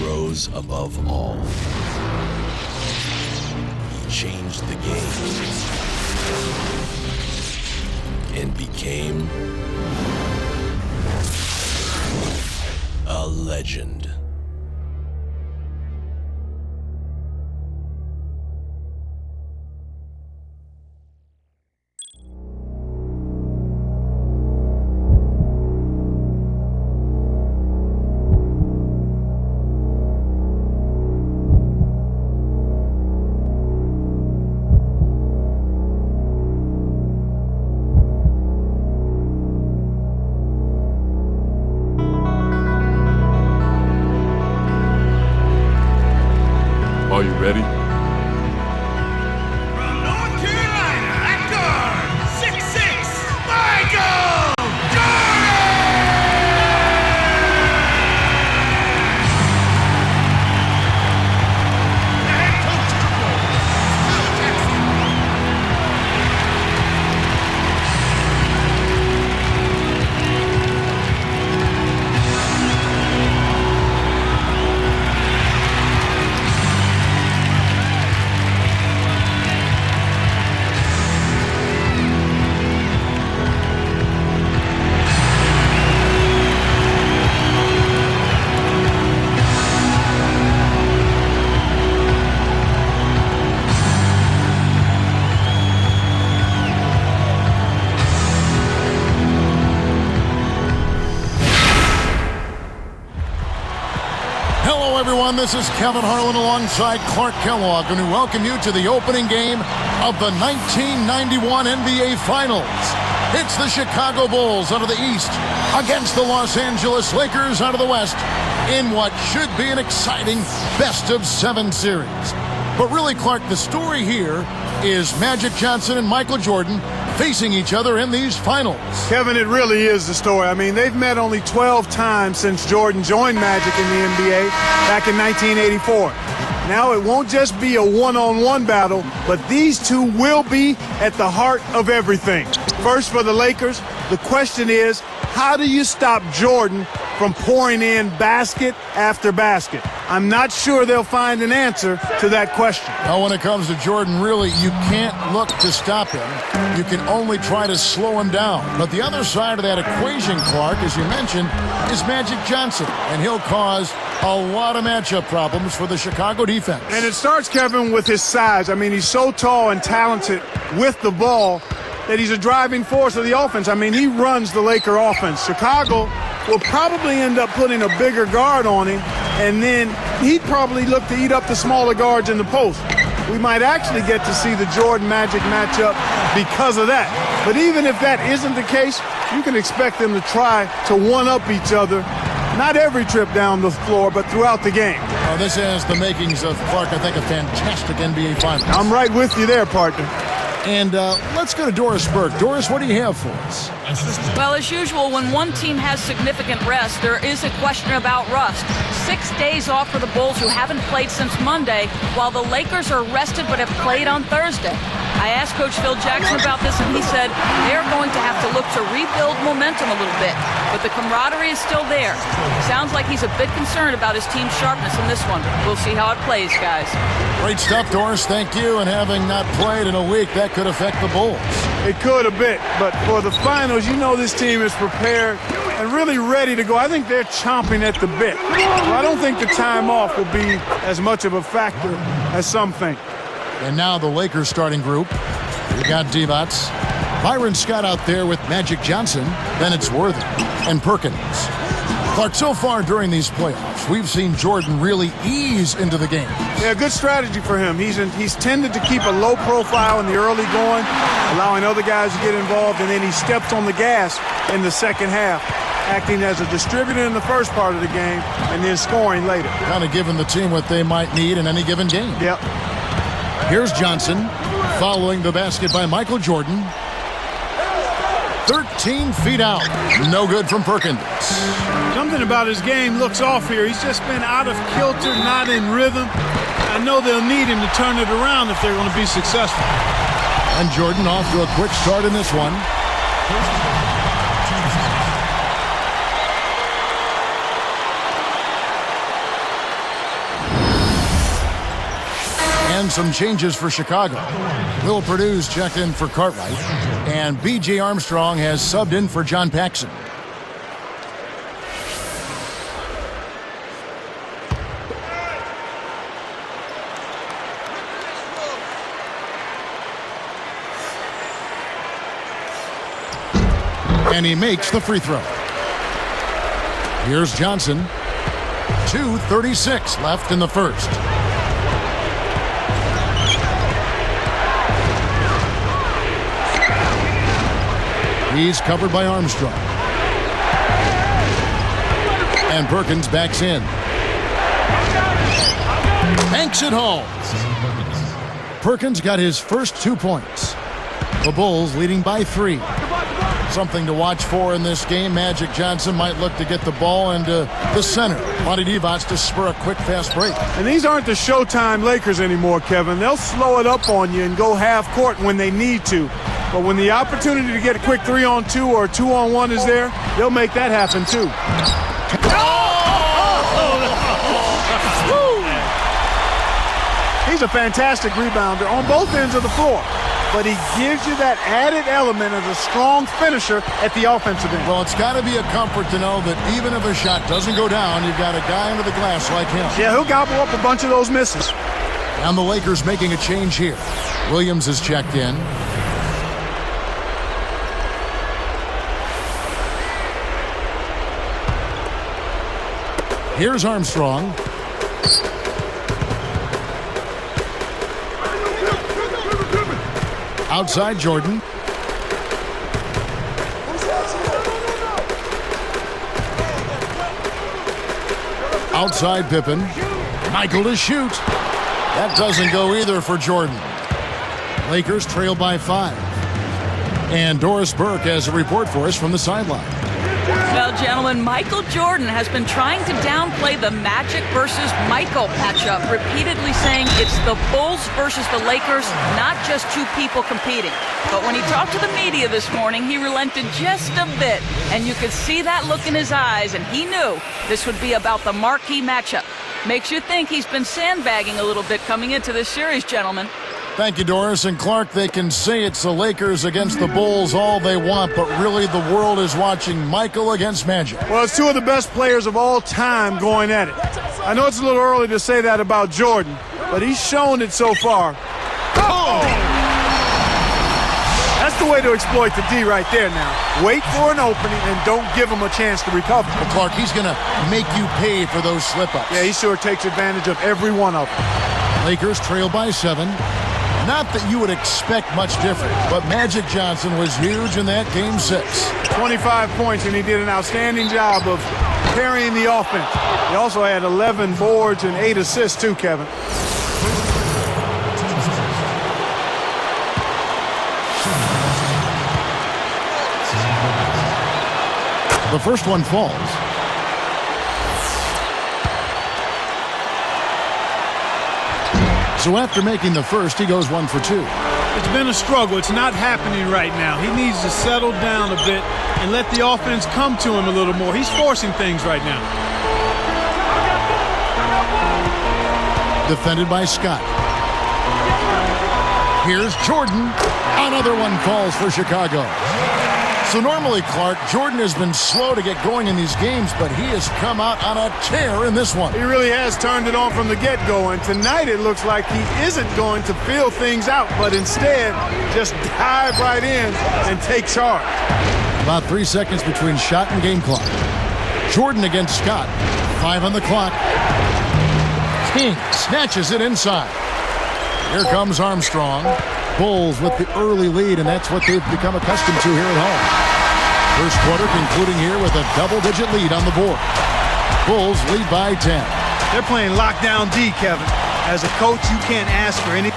rose above all. He changed the game and became a legend. Are you ready? From North Carolina, at guard, 6'6", Michael Jordan! The head coach of the Bulls, Phil Jackson. Hello, everyone. This is Kevin Harlan alongside Clark Kellogg, and we welcome you to the opening game of the 1991 NBA Finals. It's the Chicago Bulls out of the East against the Los Angeles Lakers out of the West in what should be an exciting best-of-7 series. But really, Clark, the story here is Magic Johnson and Michael Jordan facing each other in these finals. Kevin, it really is the story. I mean, they've met only 12 times since Jordan joined Magic in the NBA back in 1984. Now it won't just be a one-on-one battle, but these two will be at the heart of everything. First, for the Lakers, the question is, how do you stop Jordan from pouring in basket after basket? I'm not sure they'll find an answer to that question. Now, when it comes to Jordan, really, you can't look to stop him. You can only try to slow him down. But the other side of that equation, Clark, as you mentioned, is Magic Johnson. And he'll cause a lot of matchup problems for the Chicago defense. And it starts, Kevin, with his size. I mean, he's so tall and talented with the ball that he's a driving force of the offense. I mean, he runs the Laker offense. Chicago will probably end up putting a bigger guard on him, and then he'd probably look to eat up the smaller guards in the post. We might actually get to see the Jordan-Magic matchup because of that. But even if that isn't the case, you can expect them to try to one-up each other, not every trip down the floor, but throughout the game. This has the makings of, Clark, I think, a fantastic NBA Finals. I'm right with you there, partner. And let's go to Doris Burke. Doris, what do you have for us? Well, as usual, when one team has significant rest, there is a question about rust. 6 days off for the Bulls, who haven't played since Monday, while the Lakers are rested but have played on Thursday. I asked Coach Phil Jackson about this, and he said they're going to have to look to rebuild momentum a little bit, but the camaraderie is still there. Sounds like he's a bit concerned about his team's sharpness in this one. We'll see how it plays, guys. Great stuff, Doris. Thank you. And having not played in a week, that could affect the Bulls. It could a bit, but for the finals, you know this team is prepared and really ready to go. I think they're chomping at the bit. I don't think the time off will be as much of a factor as some think. And now the Lakers starting group. We got Divac, Byron Scott out there with Magic Johnson, then it's Worthy, and Perkins. Clark, so far during these playoffs, we've seen Jordan really ease into the game. Yeah, good strategy for him. He's tended to keep a low profile in the early going, allowing other guys to get involved, and then he steps on the gas in the second half, acting as a distributor in the first part of the game and then scoring later. Kind of giving the team what they might need in any given game. Yep. Here's Johnson following the basket by Michael Jordan. 13 feet out. No good from Perkins. Something about his game looks off here. He's just been out of kilter, not in rhythm. I know they'll need him to turn it around if they're going to be successful. And Jordan off to a quick start in this one. in some changes for Chicago. Will Purdue's checked in for Cartwright, and B.J. Armstrong has subbed in for John Paxson. And he makes the free throw. Here's Johnson. 2:36 left in the first. He's covered by Armstrong. And Perkins backs in. Banks it home. Perkins got his first 2 points. The Bulls leading by 3. Something to watch for in this game. Magic Johnson might look to get the ball into the center. Vlade Divac to spur a quick, fast break. And these aren't the Showtime Lakers anymore, Kevin. They'll slow it up on you and go half court when they need to. But when the opportunity to get a quick 3-on-2 or 2-on-1 is there, they'll make that happen too. He's a fantastic rebounder on both ends of the floor. But he gives you that added element as a strong finisher at the offensive end. Well, it's got to be a comfort to know that even if a shot doesn't go down, you've got a guy under the glass like him. Yeah, he'll gobble up a bunch of those misses. And the Lakers making a change here. Williams is checked in. Here's Armstrong. Outside Jordan. Outside Pippen. Michael to shoot. That doesn't go either for Jordan. Lakers trail by 5. And Doris Burke has a report for us from the sideline. Well, gentlemen, Michael Jordan has been trying to downplay the Magic versus Michael matchup, repeatedly saying it's the Bulls versus the Lakers, not just two people competing. But when he talked to the media this morning, he relented just a bit, and you could see that look in his eyes, and he knew this would be about the marquee matchup. Makes you think he's been sandbagging a little bit coming into this series, gentlemen. Thank you, Doris. And Clark, they can say it's the Lakers against the Bulls all they want, but really the world is watching Michael against Magic. Well, it's two of the best players of all time going at it. I know it's a little early to say that about Jordan, but he's shown it so far. Oh! That's the way to exploit the D right there now. Wait for an opening and don't give him a chance to recover. But Clark, he's going to make you pay for those slip-ups. Yeah, he sure takes advantage of every one of them. Lakers trail by 7. Not that you would expect much different, but Magic Johnson was huge in that Game 6. 25 points, and he did an outstanding job of carrying the offense. He also had 11 boards and 8 assists too, Kevin. The first one falls. So after making the first, he goes 1 for 2. It's been a struggle. It's not happening right now. He needs to settle down a bit and let the offense come to him a little more. He's forcing things right now. Defended by Scott. Here's Jordan. Another one falls for Chicago. So normally, Clark, Jordan has been slow to get going in these games, but he has come out on a tear in this one. He really has turned it on from the get-go, and tonight it looks like he isn't going to feel things out, but instead just dive right in and take charge. About 3 seconds between shot and game clock. Jordan against Scott. 5 on the clock. King snatches it inside. Here comes Armstrong. Bulls with the early lead, and that's what they've become accustomed to here at home. First quarter concluding here with a double-digit lead on the board. Bulls lead by 10. They're playing lockdown D, Kevin. As a coach, you can't ask for any.